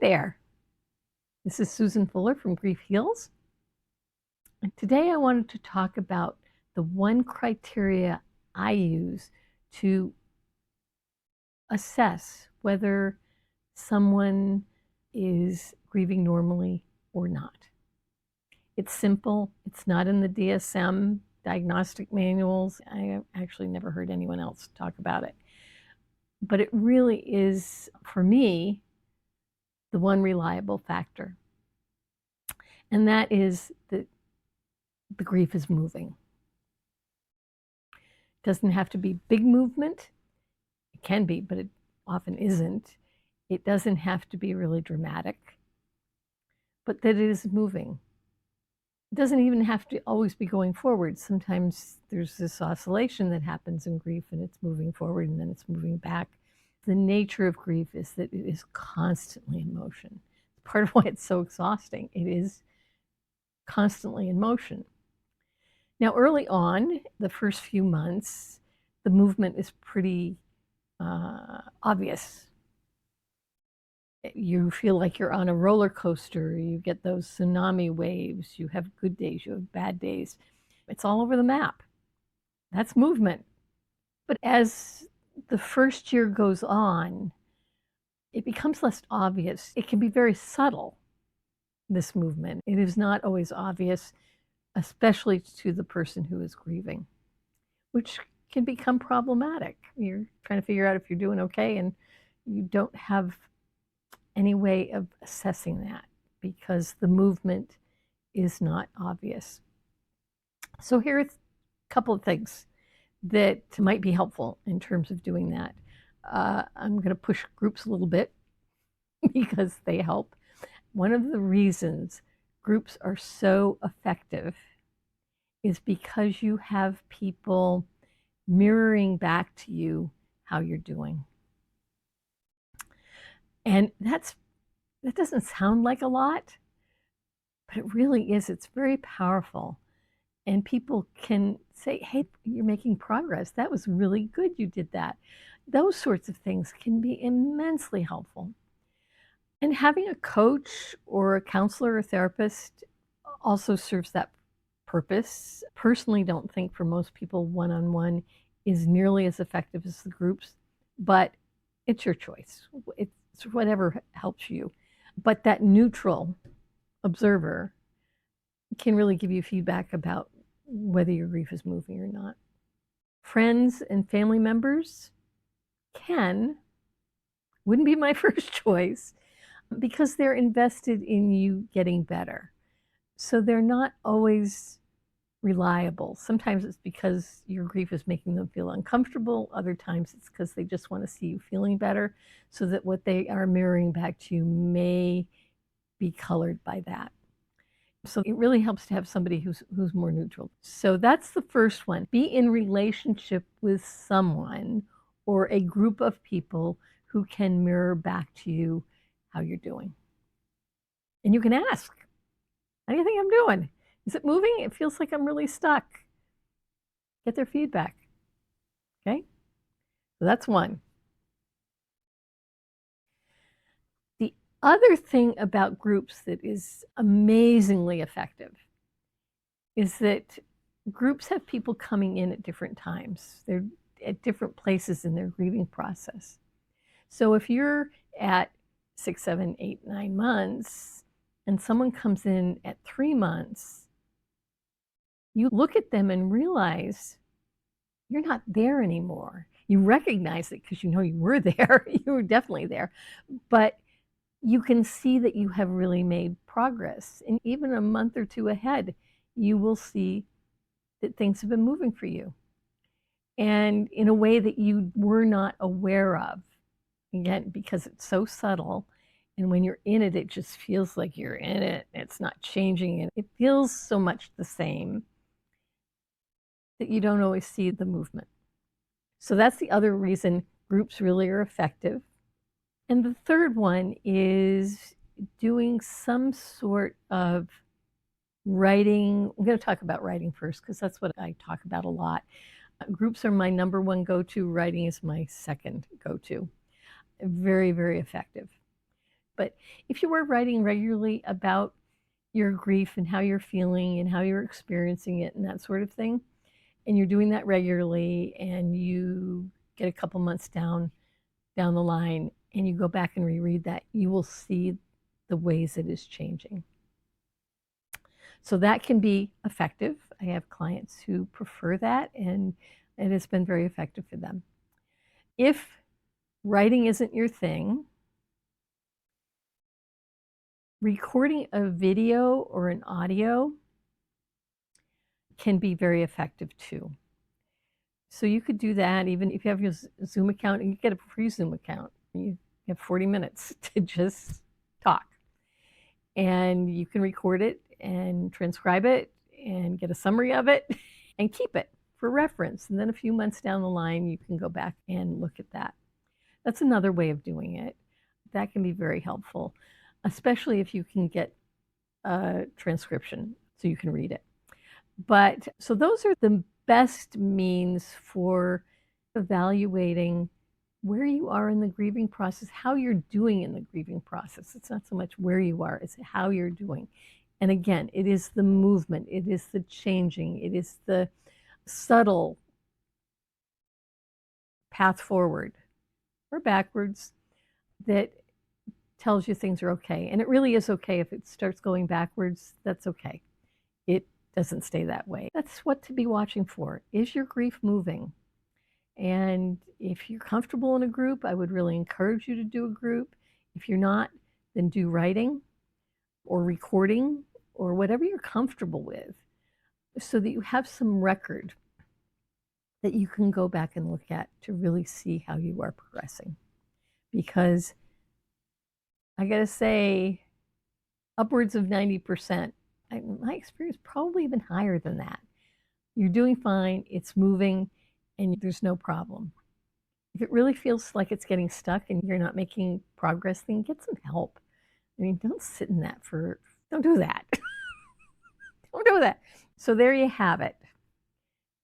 there. This is Susan Fuller from Grief Heals. And today I wanted to talk about the one criteria I use to assess whether someone is grieving normally or not. It's simple. It's not in the DSM diagnostic manuals. I actually never heard anyone else talk about it. But it really is, for me, the one reliable factor. And that is that the grief is moving. It doesn't have to be big movement. It can be, but it often isn't. It doesn't have to be really dramatic, but that it is moving. It doesn't even have to always be going forward. Sometimes there's this oscillation that happens in grief and it's moving forward and then it's moving back. The nature of grief is that it is constantly in motion. It's part of why it's so exhausting. It is constantly in motion. Now, early on, the first few months, the movement is pretty obvious. You feel like you're on a roller coaster. You get those tsunami waves. You have good days. You have bad days. It's all over the map. That's movement. But as the first year goes on, it becomes less obvious. It can be very subtle, this movement. It is not always obvious, especially to the person who is grieving, which can become problematic. You're trying to figure out if you're doing okay, and you don't have any way of assessing that because the movement is not obvious. So here are a couple of things that might be helpful in terms of doing that. I'm going to push groups a little bit because they help. One of the reasons groups are so effective is because you have people mirroring back to you how you're doing. And that doesn't sound like a lot, but it really is. It's very powerful. And people can say, hey, you're making progress. That was really good. You did that. Those sorts of things can be immensely helpful. And having a coach or a counselor or therapist also serves that purpose. Personally, don't think for most people one-on-one is nearly as effective as the groups, but it's your choice. It's whatever helps you. But that neutral observer can really give you feedback about whether your grief is moving or not. Friends and family members wouldn't be my first choice because they're invested in you getting better. So they're not always reliable. Sometimes it's because your grief is making them feel uncomfortable. Other times it's because they just want to see you feeling better, so that what they are mirroring back to you may be colored by that. So it really helps to have somebody who's more neutral. So that's the first one. Be in relationship with someone or a group of people who can mirror back to you how you're doing. And you can ask, how do you think I'm doing? Is it moving? It feels like I'm really stuck. Get their feedback. Okay? So that's one. The other thing about groups that is amazingly effective is that groups have people coming in at different times. They're at different places in their grieving process. So if you're at 6, 7, 8, 9 months and someone comes in at 3 months, you look at them and realize you're not there anymore. You recognize it because you know you were there. You were definitely there. But you can see that you have really made progress. And even a month or two ahead, you will see that things have been moving for you. And in a way that you were not aware of. Again, because it's so subtle. And when you're in it, it just feels like you're in it. It's not changing. It feels so much the same that you don't always see the movement. So that's the other reason groups really are effective. And the third one is doing some sort of writing. I'm going to talk about writing first because that's what I talk about a lot. Groups are my number one go-to. Writing is my second go-to. Very, very effective. but if you are writing regularly about your grief and how you're feeling and how you're experiencing it and that sort of thing, and you're doing that regularly and you get a couple months down the line and you go back and reread that, you will see the ways it is changing. So that can be effective. I have clients who prefer that, and it has been very effective for them. If writing isn't your thing, recording a video or an audio can be very effective too. So you could do that even if you have your Zoom account, and you get a free Zoom account. You have 40 minutes to just talk. And you can record it and transcribe it and get a summary of it and keep it for reference. And then a few months down the line, you can go back and look at that. That's another way of doing it. That can be very helpful, especially if you can get a transcription so you can read it. But so those are the best means for evaluating where you are in the grieving process, how you're doing in the grieving process. It's not so much where you are, it's how you're doing. And again, it is the movement, it is the changing, it is the subtle path forward or backwards that tells you things are okay. And it really is okay. If it starts going backwards, that's okay. It doesn't stay that way. That's what to be watching for. Is your grief moving? And if you're comfortable in a group, I would really encourage you to do a group. If you're not, then do writing or recording or whatever you're comfortable with, so that you have some record that you can go back and look at to really see how you are progressing. Because I gotta say, upwards of 90%, my experience probably even higher than that. You're doing fine, it's moving, and there's no problem. If it really feels like it's getting stuck and you're not making progress, then get some help. I mean, don't sit in that don't do that. Don't do that. So there you have it.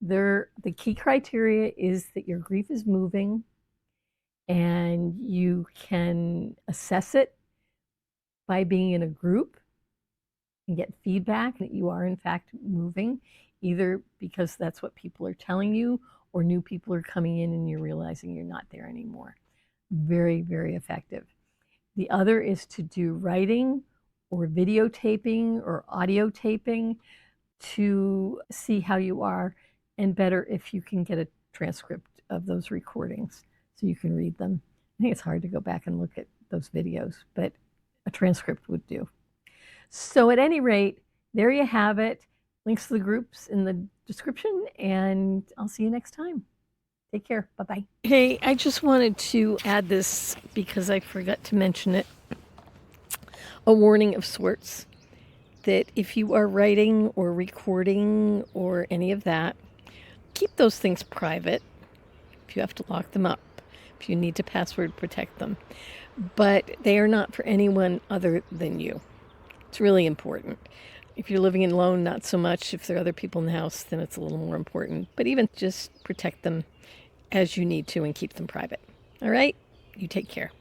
The key criteria is that your grief is moving, and you can assess it by being in a group and get feedback that you are in fact moving, either because that's what people are telling you or new people are coming in and you're realizing you're not there anymore. Very, very effective. The other is to do writing or videotaping or audio taping to see how you are, and better if you can get a transcript of those recordings so you can read them. I think it's hard to go back and look at those videos, but a transcript would do. So at any rate, there you have it. Links to the groups in the description, and I'll see you next time. Take care. Bye-bye. Hey, I just wanted to add this because I forgot to mention it. A warning of sorts, that if you are writing or recording or any of that, keep those things private. If you have to lock them up, if you need to password protect them. But they are not for anyone other than you. It's really important. If you're living alone, not so much. If there are other people in the house, then it's a little more important. But even just protect them as you need to and keep them private. All right? You take care.